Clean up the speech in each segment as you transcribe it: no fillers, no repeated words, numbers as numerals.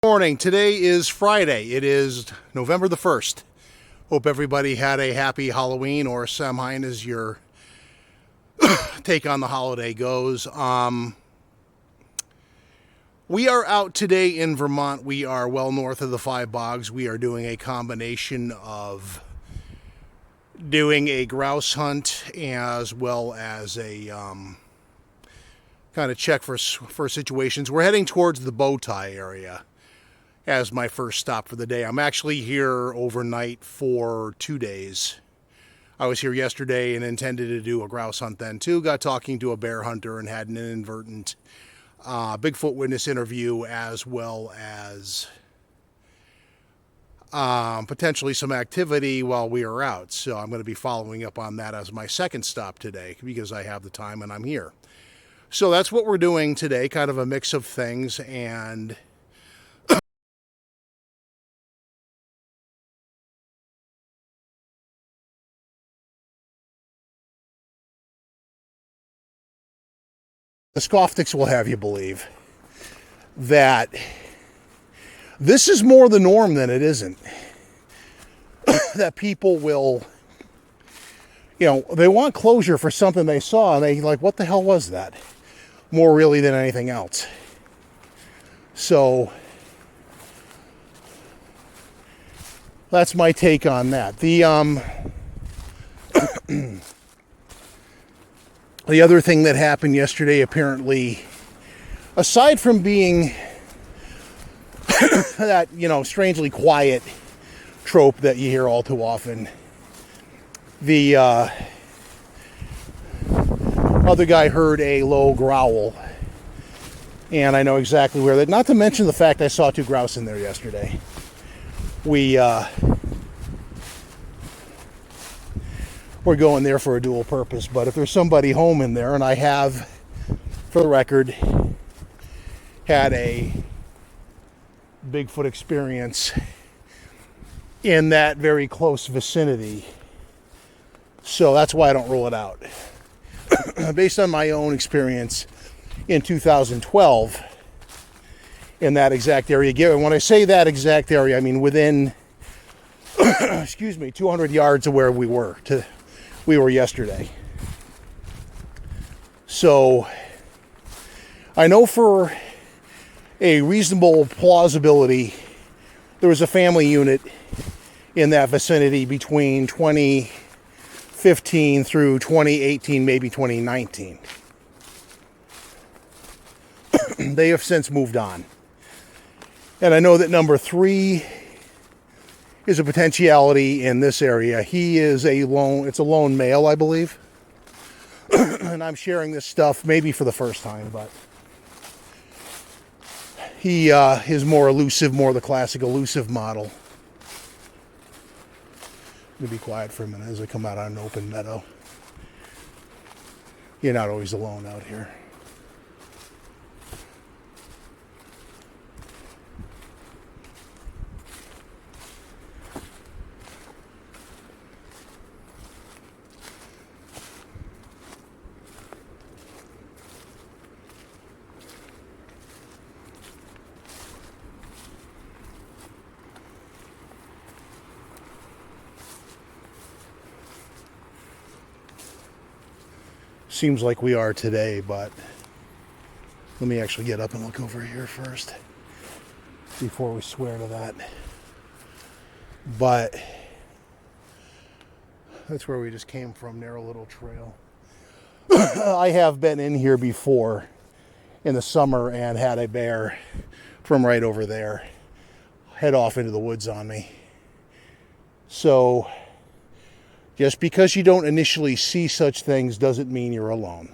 Morning. Today is Friday. It is November the 1st. Hope everybody had a happy Halloween, or Samhain as your take on the holiday goes. We are out today in Vermont. We are well north of the Five Bogs. We are doing a combination of doing a grouse hunt as well as a kind of check for situations. We're heading towards the bow tie area as my first stop for the day. I'm actually here overnight for 2 days. I was here yesterday and intended to do a grouse hunt then too. Got talking to a bear hunter and had an inadvertent Bigfoot witness interview, as well as potentially some activity while we are out. So I'm going to be following up on that as my second stop today because I have the time and I'm here. So that's what we're doing today, kind of a mix of things. And the Skoftics will have you believe that this is more the norm than it isn't. That people will, they want closure for something they saw, and they like, what the hell was that? More really than anything else. So that's my take on that. The other thing that happened yesterday, apparently, aside from being that, strangely quiet trope that you hear all too often, the other guy heard a low growl, and I know exactly where that. Not to mention the fact I saw 2 grouse in there yesterday. We're going there for a dual purpose, but if there's somebody home in there, and I have, for the record, had a Bigfoot experience in that very close vicinity, so that's why I don't rule it out. Based on my own experience in 2012 in that exact area. And when I say that exact area, I mean within 200 yards of where we were yesterday. So I know for a reasonable plausibility there was a family unit in that vicinity between 2015 through 2018, maybe 2019. They have since moved on. And I know that number 3 is a potentiality in this area. He is it's a lone male, I believe. And I'm sharing this stuff maybe for the first time, but he is more elusive, more the classic elusive model. I'm going to be quiet for a minute as I come out on an open meadow. You're not always alone out here. Seems like we are today, but let me actually get up and look over here first before we swear to that. But that's where we just came from, narrow little trail. I have been in here before in the summer and had a bear from right over there head off into the woods on me. So just because you don't initially see such things doesn't mean you're alone.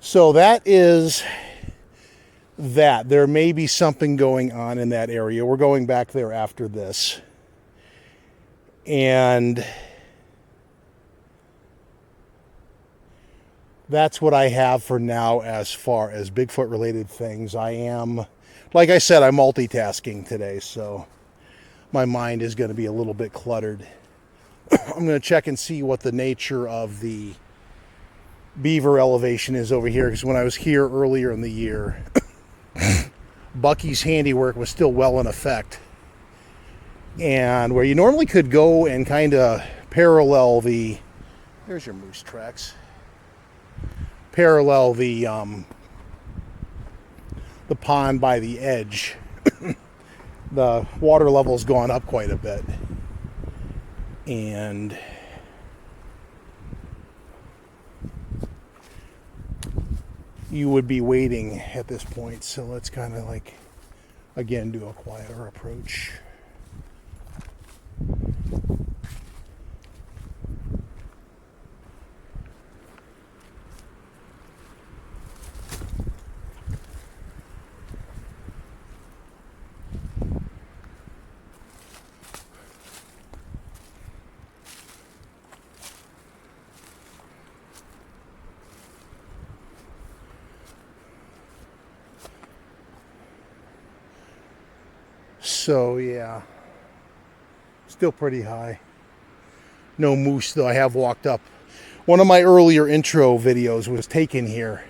So that is that. There may be something going on in that area. We're going back there after this. And that's what I have for now as far as Bigfoot related things. I am, like I said, I'm multitasking today, so my mind is going to be a little bit cluttered. I'm going to check and see what the nature of the beaver elevation is over here, because when I was here earlier in the year, Bucky's handiwork was still well in effect. And where you normally could go and kind of parallel the, there's your moose tracks, parallel the pond by the edge, the water level's gone up quite a bit. And you would be waiting at this point. So let's kind of like, again, do a quieter approach. So yeah, still pretty high. No moose though. I have walked up. One of my earlier intro videos was taken here,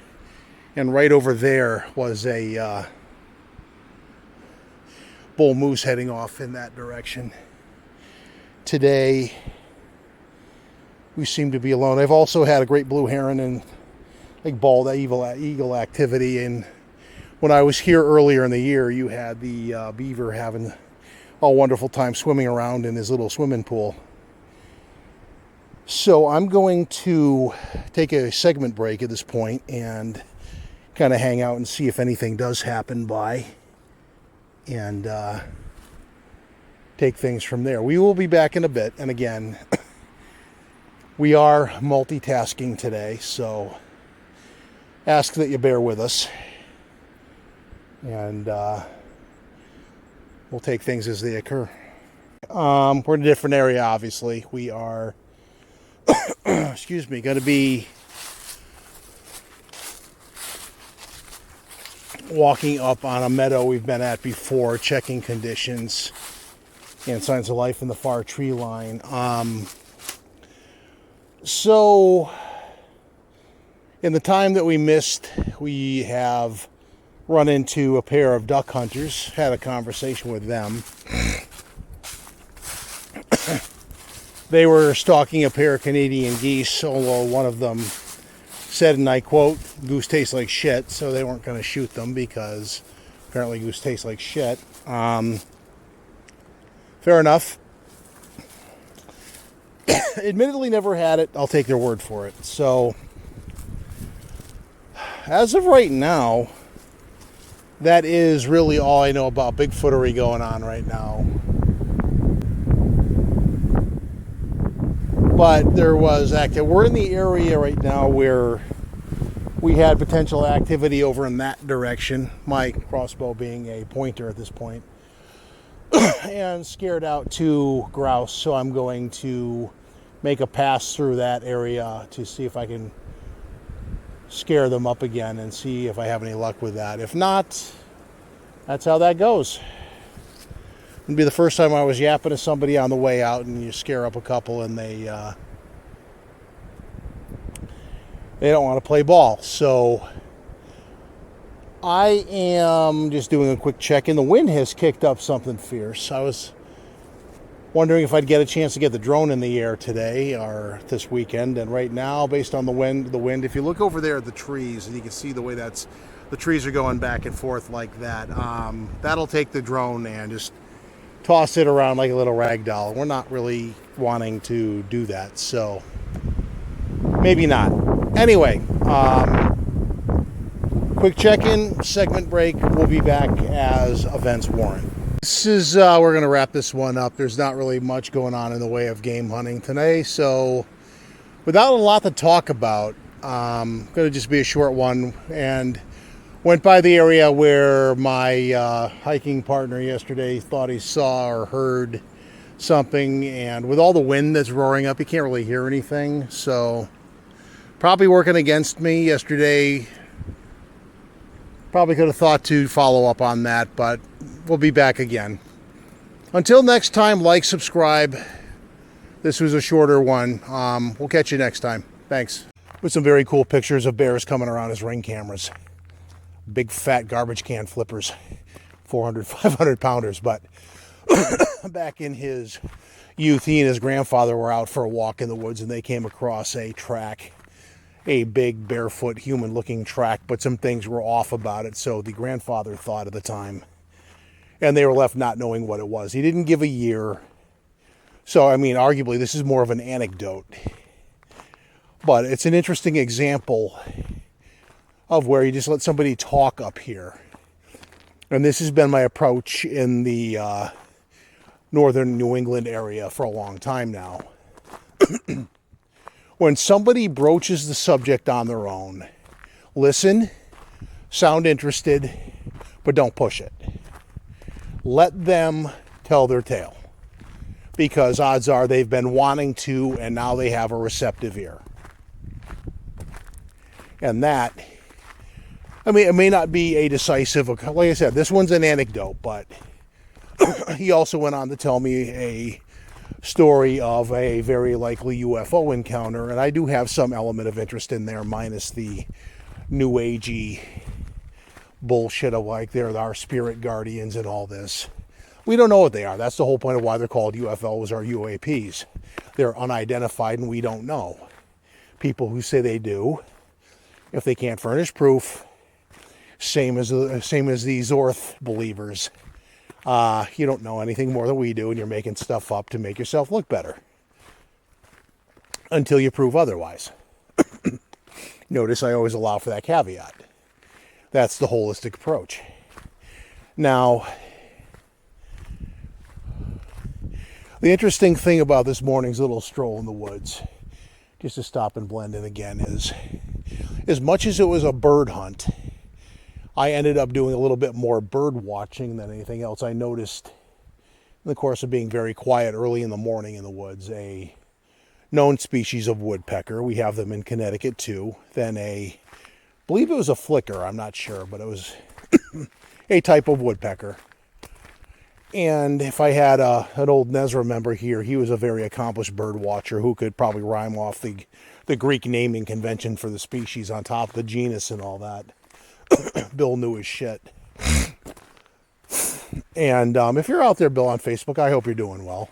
and right over there was a bull moose heading off in that direction. Today we seem to be alone. I've also had a great blue heron and like bald eagle activity, and when I was here earlier in the year, you had the beaver having a wonderful time swimming around in his little swimming pool. So I'm going to take a segment break at this point and kind of hang out and see if anything does happen by, and take things from there. We will be back in a bit. And again, we are multitasking today, so ask that you bear with us. And we'll take things as they occur. We're in a different area, obviously. We are, excuse me, going to be walking up on a meadow we've been at before, checking conditions and signs of life in the far tree line. So, in the time that we missed, we have run into a pair of duck hunters, had a conversation with them. They were stalking a pair of Canadian geese, although one of them said, and I quote, "Goose tastes like shit," so they weren't going to shoot them because apparently goose tastes like shit. Fair enough. Admittedly never had it. I'll take their word for it. So, as of right now, that is really all I know about Bigfootery going on right now. But there was active. We're in the area right now where we had potential activity over in that direction. My crossbow being a pointer at this point. And scared out 2 grouse. So I'm going to make a pass through that area to see if I can scare them up again and see if I have any luck with that. If not, that's how that goes. It'd be the first time I was yapping to somebody on the way out and you scare up a couple and they don't want to play ball. So I am just doing a quick check, and the wind has kicked up something fierce. I was wondering if I'd get a chance to get the drone in the air today or this weekend, and right now, based on the wind, if you look over there at the trees, and you can see the way the trees are going back and forth like that, that'll take the drone and just toss it around like a little rag doll. We're not really wanting to do that, so maybe not. Anyway, quick check-in, segment break. We'll be back as events warrant. This is, we're going to wrap this one up. There's not really much going on in the way of game hunting today, so without a lot to talk about, going to just be a short one. And went by the area where my hiking partner yesterday thought he saw or heard something, and with all the wind that's roaring up, you can't really hear anything, so probably working against me yesterday. Probably could have thought to follow up on that, but we'll be back again. Until next time, like, subscribe. This was a shorter one. We'll catch you next time. Thanks. With some very cool pictures of bears coming around as ring cameras. Big fat garbage can flippers. 400, 500 pounders. But back in his youth, he and his grandfather were out for a walk in the woods, and they came across a track, a big barefoot human looking track, but some things were off about it. So the grandfather thought at the time, and they were left not knowing what it was. He didn't give a year. So, I mean, arguably this is more of an anecdote, but it's an interesting example of where you just let somebody talk up here. And this has been my approach in the northern New England area for a long time now. When somebody broaches the subject on their own, listen, sound interested, but don't push it. Let them tell their tale, because odds are they've been wanting to, and now they have a receptive ear. And that, I mean, it may not be a decisive, like I said, this one's an anecdote, but he also went on to tell me a story of a very likely UFO encounter, and I do have some element of interest in there, minus the new agey bullshit of like they're our spirit guardians and all this. We don't know what they are. That's the whole point of why they're called UFOs or UAPs. They're unidentified and we don't know. People who say they do, if they can't furnish proof, same as the Zorth believers, you don't know anything more than we do, and you're making stuff up to make yourself look better until you prove otherwise. Notice I always allow for that caveat. That's the holistic approach. Now, the interesting thing about this morning's little stroll in the woods, just to stop and blend in again, is as much as it was a bird hunt, I ended up doing a little bit more bird watching than anything else. I noticed, in the course of being very quiet early in the morning in the woods, a known species of woodpecker. We have them in Connecticut too. Then I believe it was a flicker, I'm not sure, but it was a type of woodpecker. And if I had an old Nezra member here, he was a very accomplished bird watcher who could probably rhyme off the Greek naming convention for the species on top of the genus and all that. Bill knew his shit. And if you're out there, Bill, on Facebook, I hope you're doing well.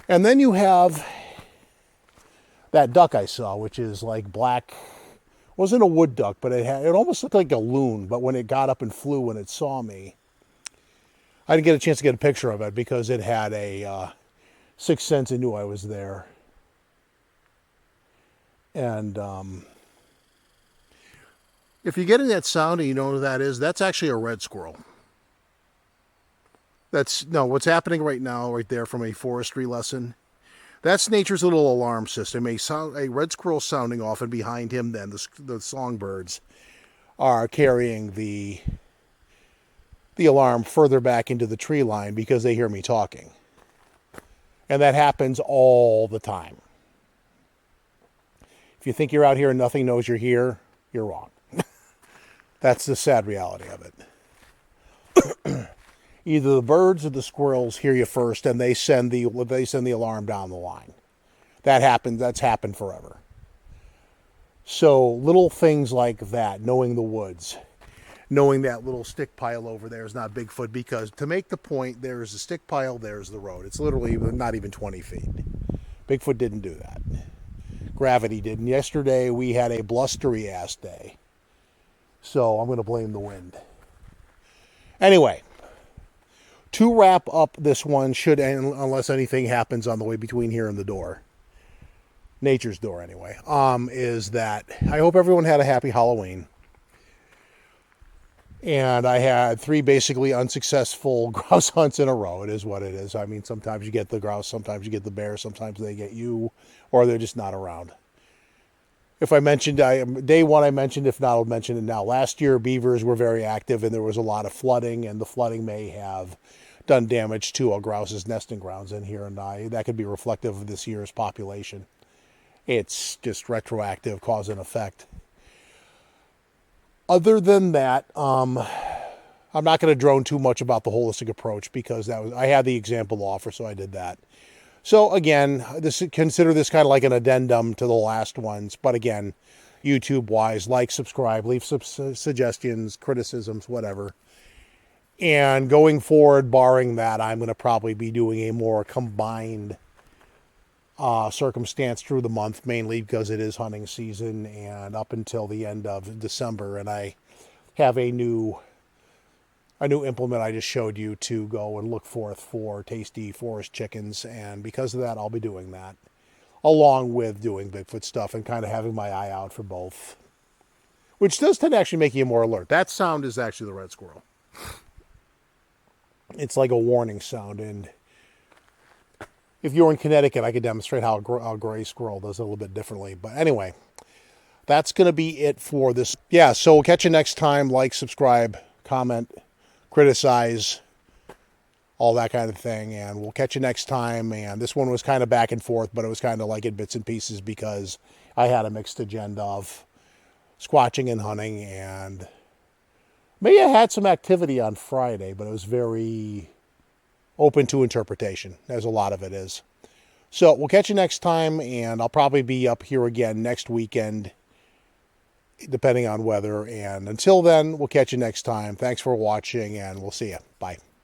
And then you have that duck I saw, which is like black. Wasn't a wood duck, but it almost looked like a loon. But when it got up and flew when it saw me, I didn't get a chance to get a picture of it because it had a sixth sense. It knew I was there. And if you're getting that sound and you know what that is, that's actually a red squirrel. What's happening right now, right there from a forestry lesson, that's nature's little alarm system. A red squirrel sounding off, and behind him then the songbirds are carrying the alarm further back into the tree line because they hear me talking. And that happens all the time. If you think you're out here and nothing knows you're here, you're wrong. That's the sad reality of it. Either the birds or the squirrels hear you first, and they send the alarm down the line. That's happened forever. So little things like that, knowing the woods, knowing that little stick pile over there is not Bigfoot, because to make the point, there's a stick pile, there's the road. It's literally not even 20 feet. Bigfoot didn't do that. Gravity did. And yesterday we had a blustery ass day. So I'm going to blame the wind. Anyway, to wrap up this one, unless anything happens on the way between here and the door, nature's door anyway, is that I hope everyone had a happy Halloween. And I had 3 basically unsuccessful grouse hunts in a row. It is what it is. I mean, sometimes you get the grouse, sometimes you get the bear, sometimes they get you, or they're just not around. If I mentioned, day one I mentioned, if not, I'll mention it now. Last year, beavers were very active, and there was a lot of flooding, and the flooding may have done damage to a grouse's nesting grounds in here, and that could be reflective of this year's population. It's just retroactive cause and effect. Other than that, I'm not going to drone too much about the holistic approach because I had the example to offer, so I did that. So again, consider this kind of like an addendum to the last ones. But again, YouTube-wise, like, subscribe, leave some suggestions, criticisms, whatever. And going forward, barring that, I'm going to probably be doing a more combined circumstance through the month, mainly because it is hunting season and up until the end of December. And I have a new implement I just showed you to go and look forth for tasty forest chickens. And because of that, I'll be doing that, along with doing Bigfoot stuff and kind of having my eye out for both, which does tend to actually make you more alert. That sound is actually the red squirrel. It's like a warning sound. And if you're in Connecticut, I could demonstrate how a gray squirrel does it a little bit differently. But anyway, that's going to be it for this. Yeah, so we'll catch you next time. Like, subscribe, comment, criticize, all that kind of thing. And we'll catch you next time. And this one was kind of back and forth, but it was kind of like in bits and pieces because I had a mixed agenda of squatching and hunting. And maybe I had some activity on Friday, but it was very open to interpretation, as a lot of it is. So we'll catch you next time, and I'll probably be up here again next weekend, depending on weather. And until then, we'll catch you next time. Thanks for watching, and we'll see you. Bye.